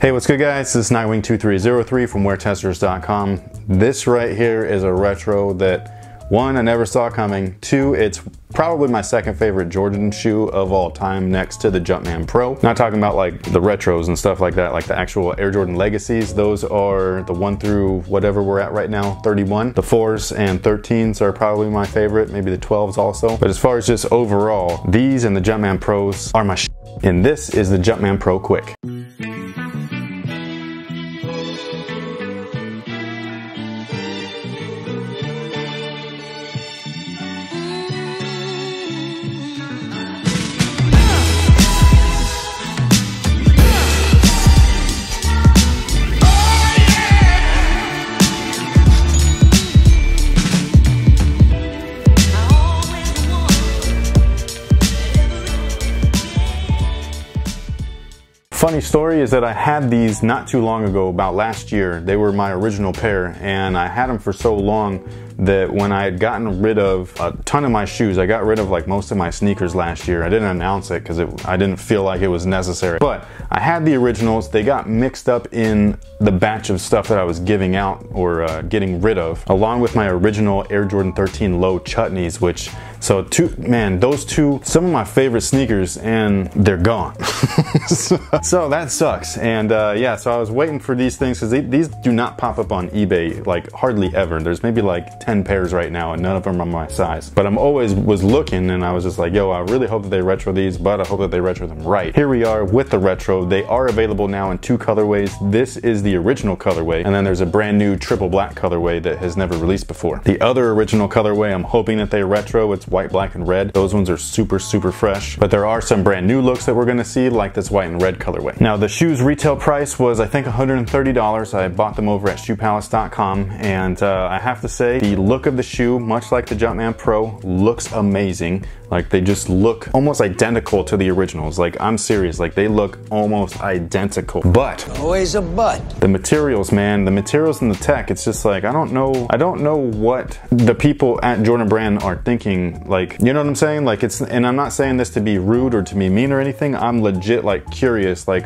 Hey, what's good guys? This is Nightwing2303 from WearTesters.com. This right here is a retro that, one, I never saw coming. Two, it's probably my second favorite Jordan shoe of all time, next to the Jumpman Pro. Not talking about like the retros and stuff like that, like the actual Air Jordan Legacies. Those are the 1 through whatever we're at right now, 31. The 4s and 13s are probably my favorite, maybe the 12s also. But as far as just overall, these and the Jumpman Pros are my shit. And this is the Jumpman Pro Quick. Funny story is that I had these not too long ago, about last year. They were my original pair, and I had them for so long that when I had gotten rid of a ton of my shoes, I got rid of like most of my sneakers last year. I didn't announce it because I didn't feel like it was necessary. But I had the originals. They got mixed up in the batch of stuff that I was giving out or getting rid of, along with my original Air Jordan 13 low chutneys, which, so those two, some of my favorite sneakers, and they're gone. So that sucks. And yeah, so I was waiting for these things because these do not pop up on eBay like hardly ever. There's maybe like 10 pairs right now and none of them are my size. But I'm always was looking and I was just like, yo, I really hope that they retro these, but I hope that they retro them right. Here we are with the retro. They are available now in 2 colorways. This is the original colorway, and then there's a brand new triple black colorway that has never released before. The other original colorway, I'm hoping that they retro. It's white, black, and red. Those ones are super fresh, but there are some brand new looks that we're gonna see, like this white and red colorway. Now the shoes retail price was, I think, $130. I bought them over at shoepalace.com, and I have to say, the look of the shoe, much like the Jumpman Pro, looks amazing. Like, they just look almost identical to the originals. Like, I'm serious, like they look almost identical. But always a but. The materials, man, the materials and the tech, it's just like, I don't know what the people at Jordan Brand are thinking. Like, you know what I'm saying? Like, and I'm not saying this to be rude or to be mean or anything. I'm legit like curious, like,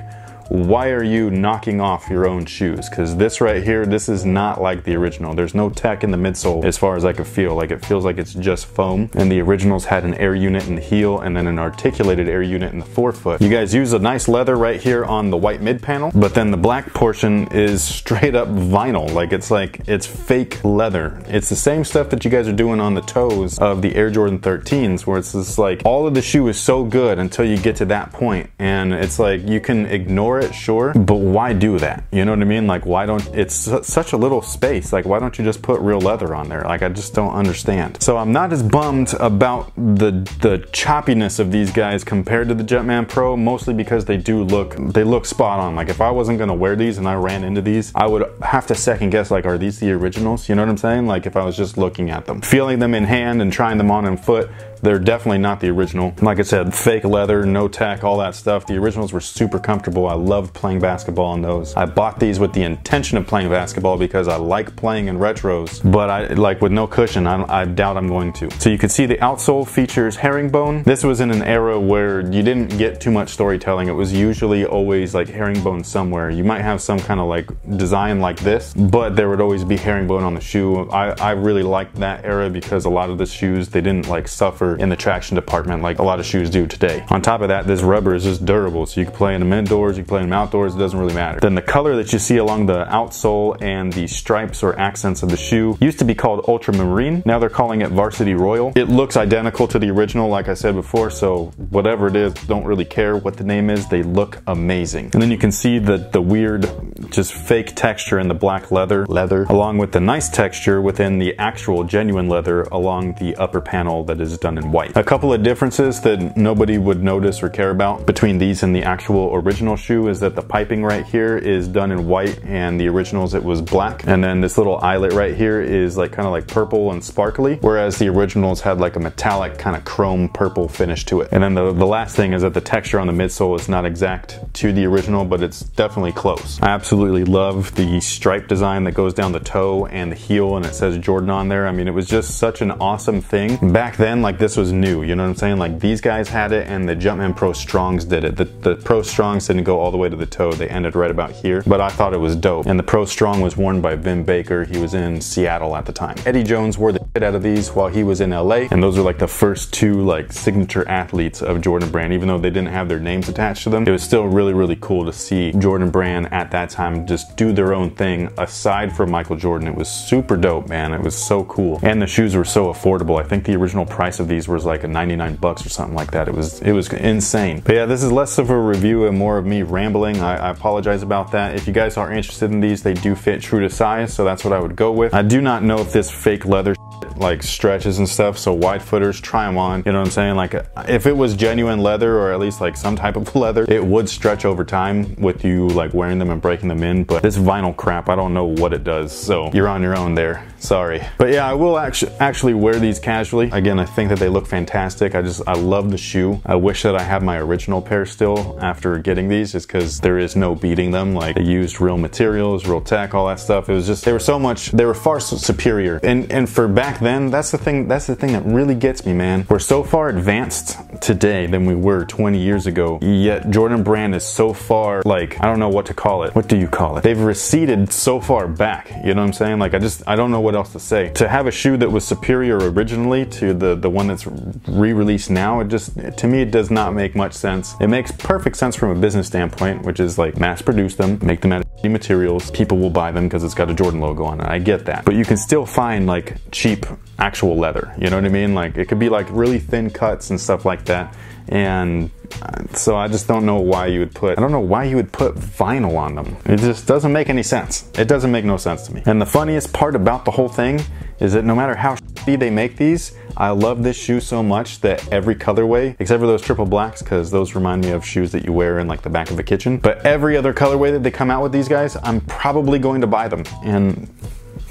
why are you knocking off your own shoes? Because this right here, this is not like the original. There's no tech in the midsole as far as I could feel. Like, it feels like it's just foam, and the originals had an air unit in the heel and then an articulated air unit in the forefoot. You guys use a nice leather right here on the white mid panel, but then the black portion is straight up vinyl. Like it's fake leather. It's the same stuff that you guys are doing on the toes of the Air Jordan 13s, where it's just like all of the shoe is so good until you get to that point, and it's like you can ignore it, sure, but why do that? You know what I mean? Like, why don't, it's such a little space, like why don't you just put real leather on there? Like, I just don't understand. So I'm not as bummed about the choppiness of these guys compared to the Jumpman Pro, mostly because they look spot on. Like, if I wasn't gonna wear these and I ran into these, I would have to second guess, like, are these the originals? You know what I'm saying? Like, if I was just looking at them, feeling them in hand and trying them on in foot, they're definitely not the original. Like I said, fake leather, no tech, all that stuff. The originals were super comfortable. I loved playing basketball in those. I bought these with the intention of playing basketball because I like playing in retros, but I like with no cushion, I doubt I'm going to. So you can see the outsole features herringbone. This was in an era where you didn't get too much storytelling. It was usually always like herringbone somewhere. You might have some kind of like design like this, but there would always be herringbone on the shoe. I really liked that era because a lot of the shoes, they didn't like suffer in the traction department like a lot of shoes do today. On top of that, this rubber is just durable, so you can play in them indoors, you can play in them outdoors, it doesn't really matter. Then the color that you see along the outsole and the stripes or accents of the shoe used to be called ultramarine. Now they're calling it varsity royal. It looks identical to the original, like I said before, so whatever it is, don't really care what the name is, they look amazing. And then you can see the weird, just fake texture in the black leather, along with the nice texture within the actual genuine leather along the upper panel that is done in white. A couple of differences that nobody would notice or care about between these and the actual original shoe is that the piping right here is done in white, and the originals it was black. And then this little eyelet right here is like kind of like purple and sparkly, whereas the originals had like a metallic kind of chrome purple finish to it. And then the last thing is that the texture on the midsole is not exact to the original, but it's definitely close. I absolutely love the stripe design that goes down the toe and the heel, and it says Jordan on there. I mean, it was just such an awesome thing. Back then, like, this was new, you know what I'm saying? Like, these guys had it and the Jumpman Pro Strongs did it. The Pro Strongs didn't go all the way to the toe. They ended right about here, but I thought it was dope. And the Pro Strong was worn by Vin Baker. He was in Seattle at the time. Eddie Jones wore the shit out of these while he was in LA, and those are like the first two like signature athletes of Jordan Brand. Even though they didn't have their names attached to them, it was still really cool to see Jordan Brand at that time just do their own thing aside from Michael Jordan. It was super dope, man. It was so cool, and the shoes were so affordable. I think the original price of these was like a 99 bucks or something like that. It was insane. But yeah, this is less of a review and more of me rambling. I apologize about that. If you guys are interested in these, they do fit true to size, so that's what I would go with. I do not know if this fake leather like stretches and stuff, so wide footers, try them on, you know what I'm saying? Like if it was genuine leather, or at least like some type of leather, it would stretch over time with you like wearing them and breaking them in, but this vinyl crap, I don't know what it does, so you're on your own there, sorry. But yeah, I will actually wear these casually. Again, I think that they look fantastic. I love the shoe. I wish that I had my original pair still after getting these, just because there is no beating them. Like, they used real materials, real tech, all that stuff. It was just, they were far superior. And for back then, that's the thing that really gets me, man. We're so far advanced today than we were 20 years ago, yet Jordan Brand is so far, like, I don't know what to call it. What do you call it? They've receded so far back, you know what I'm saying? Like, I don't know what else to say. To have a shoe that was superior originally to the one that's re-released now, to me, it does not make much sense. It makes perfect sense from a business standpoint, which is like mass produce them, make them out of materials, people will buy them because it's got a Jordan logo on it. I get that. But you can still find like cheap actual leather, you know what I mean? Like, it could be like really thin cuts and stuff like that. And so I just don't know why you would put, vinyl on them. It just doesn't make any sense. It doesn't make no sense to me. And the funniest part about the whole thing is that no matter how shitty they make these, I love this shoe so much that every colorway, except for those triple blacks, because those remind me of shoes that you wear in like the back of the kitchen, but every other colorway that they come out with these guys, I'm probably going to buy them. And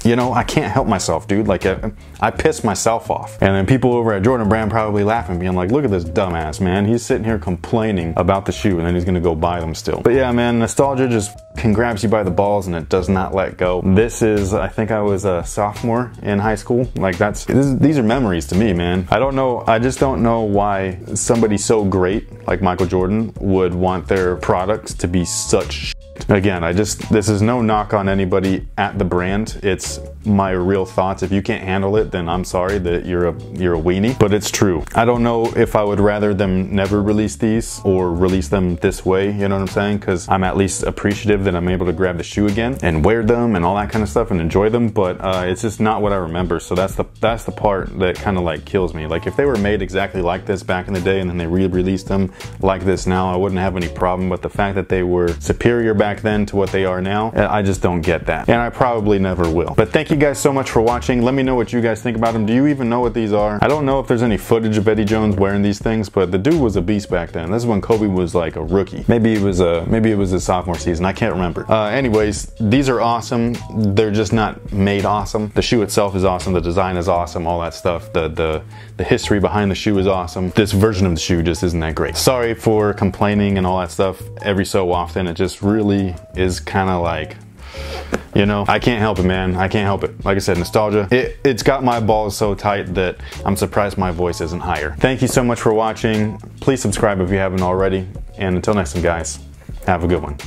you know, I can't help myself, dude. Like, I piss myself off. And then people over at Jordan Brand probably laughing, being like, look at this dumbass, man. He's sitting here complaining about the shoe, and then he's gonna go buy them still. But yeah, man, nostalgia just grabs you by the balls and it does not let go. This is, I think I was a sophomore in high school. Like, these are memories to me, man. I just don't know why somebody so great like Michael Jordan would want their products to be such shit. Again, this is no knock on anybody at the brand. It's my real thoughts. If you can't handle it, then I'm sorry that you're a weenie, but it's true. I don't know if I would rather them never release these or release them this way, you know what I'm saying? Because I'm at least appreciative that I'm able to grab the shoe again and wear them and all that kind of stuff and enjoy them, but it's just not what I remember. So that's the part that kind of like kills me. Like, if they were made exactly like this back in the day and then they re-released them like this now, I wouldn't have any problem. But the fact that they were superior back then to what they are now, I just don't get that, and I probably never will. But thank you guys so much for watching. Let me know what you guys think about them. Do you even know what these are? I don't know if there's any footage of Eddie Jones wearing these things, but the dude was a beast back then. This is when Kobe was like a rookie. Maybe it was his sophomore season. I can't remember. Anyways, these are awesome. They're just not made awesome. The shoe itself is awesome. The design is awesome. All that stuff. The history behind the shoe is awesome. This version of the shoe just isn't that great. Sorry for complaining and all that stuff every so often. It just really is kind of like, you know, I can't help it, man. I can't help it. Like I said, nostalgia. It's got my balls so tight that I'm surprised my voice isn't higher. Thank you so much for watching. Please subscribe if you haven't already. And until next time, guys, have a good one.